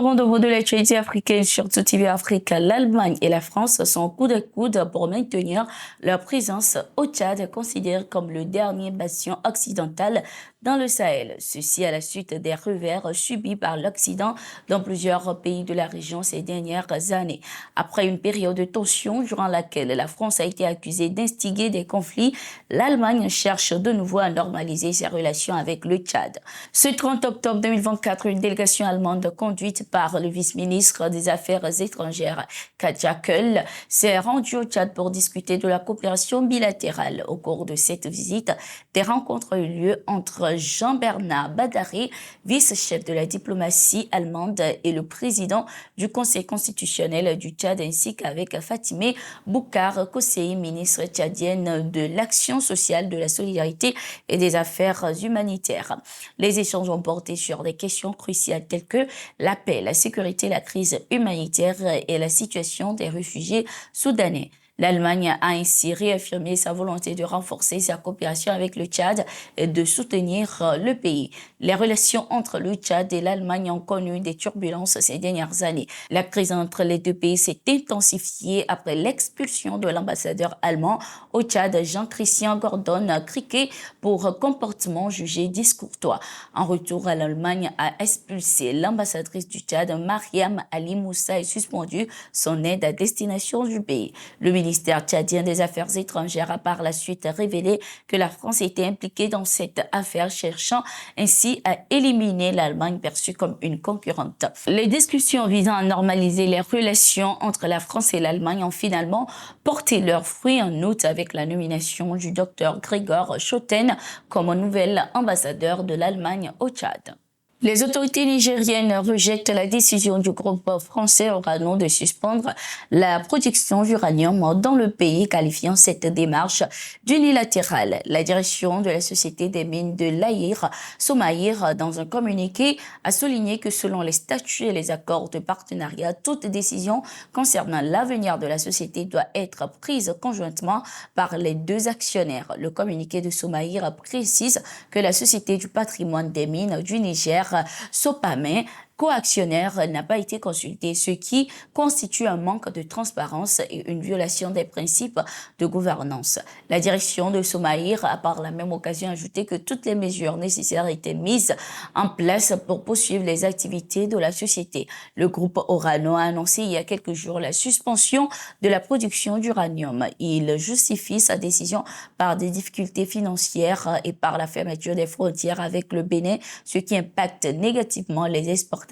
rendez-vous de l'actualité africaine sur TV Afrique. L'Allemagne et la France sont coude à coude pour maintenir leur présence au Tchad, considéré comme le dernier bastion occidental dans le Sahel. Ceci à la suite des revers subis par l'Occident dans plusieurs pays de la région ces dernières années. Après une période de tension durant laquelle la France a été accusée d'instiguer des conflits, l'Allemagne cherche de nouveau à normaliser ses relations avec le Tchad. Ce 30 octobre 2024, une délégation allemande conduite par le vice-ministre des Affaires étrangères Katja Kull s'est rendue au Tchad pour discuter de la coopération bilatérale. Au cours de cette visite, des rencontres ont eu lieu entre Jean-Bernard Badari, vice-chef de la diplomatie allemande, et le président du Conseil constitutionnel du Tchad, ainsi qu'avec Fatimé Boucar Kosseï, ministre tchadienne de l'Action sociale, de la solidarité et des affaires humanitaires. Les échanges ont porté sur des questions cruciales telles que la paix, la sécurité, la crise humanitaire et la situation des réfugiés soudanais. L'Allemagne a ainsi réaffirmé sa volonté de renforcer sa coopération avec le Tchad et de soutenir le pays. Les relations entre le Tchad et l'Allemagne ont connu des turbulences ces dernières années. La crise entre les deux pays s'est intensifiée après l'expulsion de l'ambassadeur allemand au Tchad, Jean-Christian Gordon Criquet, pour comportement jugé discourtois. En retour, l'Allemagne a expulsé l'ambassadrice du Tchad, Mariam Ali Moussa, et suspendu son aide à destination du pays. Le ministère tchadien des Affaires étrangères a par la suite révélé que la France était impliquée dans cette affaire, cherchant ainsi à éliminer l'Allemagne perçue comme une concurrente. Les discussions visant à normaliser les relations entre la France et l'Allemagne ont finalement porté leurs fruits en août avec la nomination du docteur Gregor Schotten comme nouvel ambassadeur de l'Allemagne au Tchad. Les autorités nigériennes rejettent la décision du groupe français Orano de suspendre la production d'uranium dans le pays, qualifiant cette démarche d'unilatérale. La direction de la société des mines de l'Aïr, Somaïr, dans un communiqué, a souligné que selon les statuts et les accords de partenariat, toute décision concernant l'avenir de la société doit être prise conjointement par les deux actionnaires. Le communiqué de Somaïr précise que la Société du patrimoine des mines du Niger, Sopamin, coactionnaire, n'a pas été consulté, ce qui constitue un manque de transparence et une violation des principes de gouvernance. La direction de Somaïr a par la même occasion ajouté que toutes les mesures nécessaires étaient mises en place pour poursuivre les activités de la société. Le groupe Orano a annoncé il y a quelques jours la suspension de la production d'uranium. Il justifie sa décision par des difficultés financières et par la fermeture des frontières avec le Bénin, ce qui impacte négativement les exportations.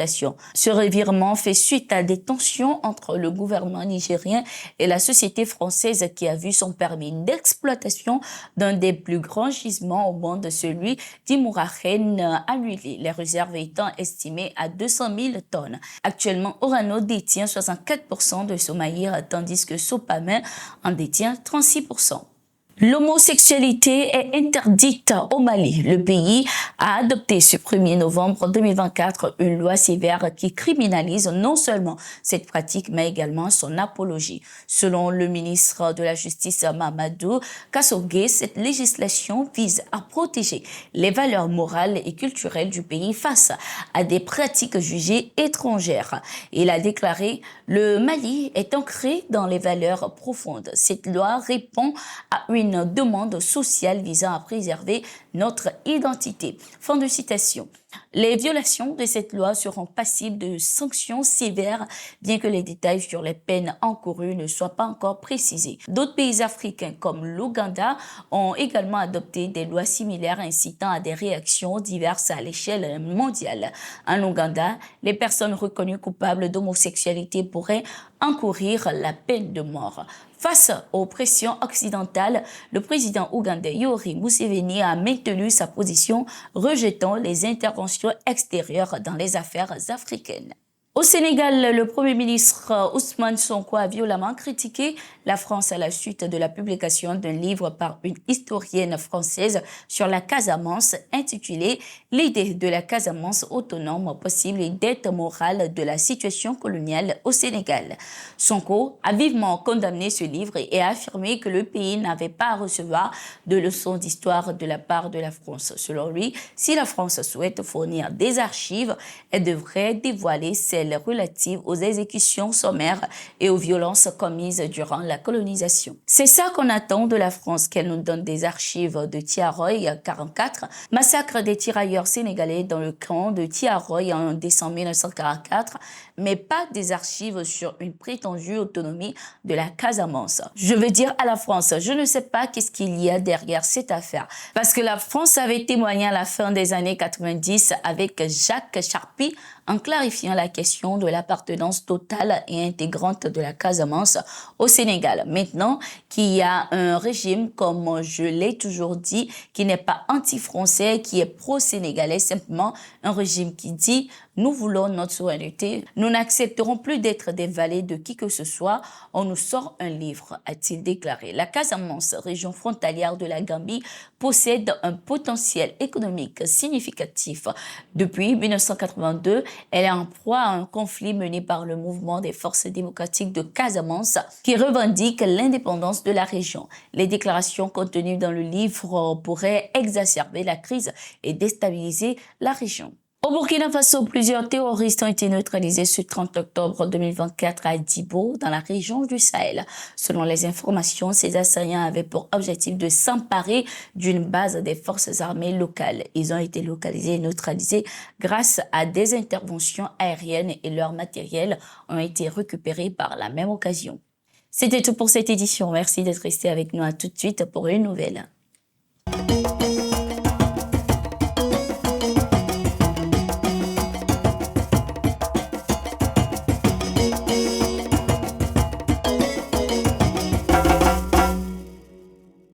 Ce revirement fait suite à des tensions entre le gouvernement nigérien et la société française qui a vu son permis d'exploitation d'un des plus grands gisements au monde, celui d'Imourachen, annulé, les réserves étant estimées à 200 000 tonnes. Actuellement, Orano détient 64% de Somaïr, tandis que Sopamin en détient 36%. L'homosexualité est interdite au Mali. Le pays a adopté ce 1er novembre 2024 une loi sévère qui criminalise non seulement cette pratique, mais également son apologie. Selon le ministre de la Justice, Mamadou Kassogué, cette législation vise à protéger les valeurs morales et culturelles du pays face à des pratiques jugées étrangères. Il a déclaré « Le Mali est ancré dans les valeurs profondes. Cette loi répond à une demande sociale visant à préserver notre identité. » Fin de citation. Les violations de cette loi seront passibles de sanctions sévères, bien que les détails sur les peines encourues ne soient pas encore précisés. D'autres pays africains comme l'Ouganda ont également adopté des lois similaires incitant à des réactions diverses à l'échelle mondiale. En Ouganda, les personnes reconnues coupables d'homosexualité pourraient encourir la peine de mort. Face aux pressions occidentales, le président ougandais Yoweri Museveni a maintenu sa position, rejetant les interventions extérieures dans les affaires africaines. Au Sénégal, le Premier ministre Ousmane Sonko a violemment critiqué la France à la suite de la publication d'un livre par une historienne française sur la Casamance intitulé « L'idée de la Casamance autonome possible et dette morale de la situation coloniale au Sénégal ». Sonko a vivement condamné ce livre et a affirmé que le pays n'avait pas à recevoir de leçons d'histoire de la part de la France. Selon lui, si la France souhaite fournir des archives, elle devrait dévoiler celles celles relatives aux exécutions sommaires et aux violences commises durant la colonisation. C'est ça qu'on attend de la France, qu'elle nous donne des archives de Tiaroy 44, massacre des tirailleurs sénégalais dans le camp de Tiaroy en décembre 1944, mais pas des archives sur une prétendue autonomie de la Casamance. Je veux dire à la France, je ne sais pas qu'est-ce qu'il y a derrière cette affaire, parce que la France avait témoigné à la fin des années 90 avec Jacques Charpy en clarifiant la question de l'appartenance totale et intégrante de la Casamance au Sénégal. Maintenant qu'il y a un régime, comme je l'ai toujours dit, qui n'est pas anti-français, qui est pro-sénégalais, simplement un régime qui dit « nous voulons notre souveraineté, nous n'accepterons plus d'être des valets de qui que ce soit, on nous sort un livre », a-t-il déclaré. La Casamance, région frontalière de la Gambie, possède un potentiel économique significatif. Depuis 1982, elle est en proie à un conflit mené par le mouvement des forces démocratiques de Casamance qui revendique l'indépendance de la région. Les déclarations contenues dans le livre pourraient exacerber la crise et déstabiliser la région. Au Burkina Faso, plusieurs terroristes ont été neutralisés ce 30 octobre 2024 à Djibo, dans la région du Sahel. Selon les informations, ces assaillants avaient pour objectif de s'emparer d'une base des forces armées locales. Ils ont été localisés et neutralisés grâce à des interventions aériennes et leur matériel ont été récupérés par la même occasion. C'était tout pour cette édition. Merci d'être resté avec nous. À tout de suite pour une nouvelle.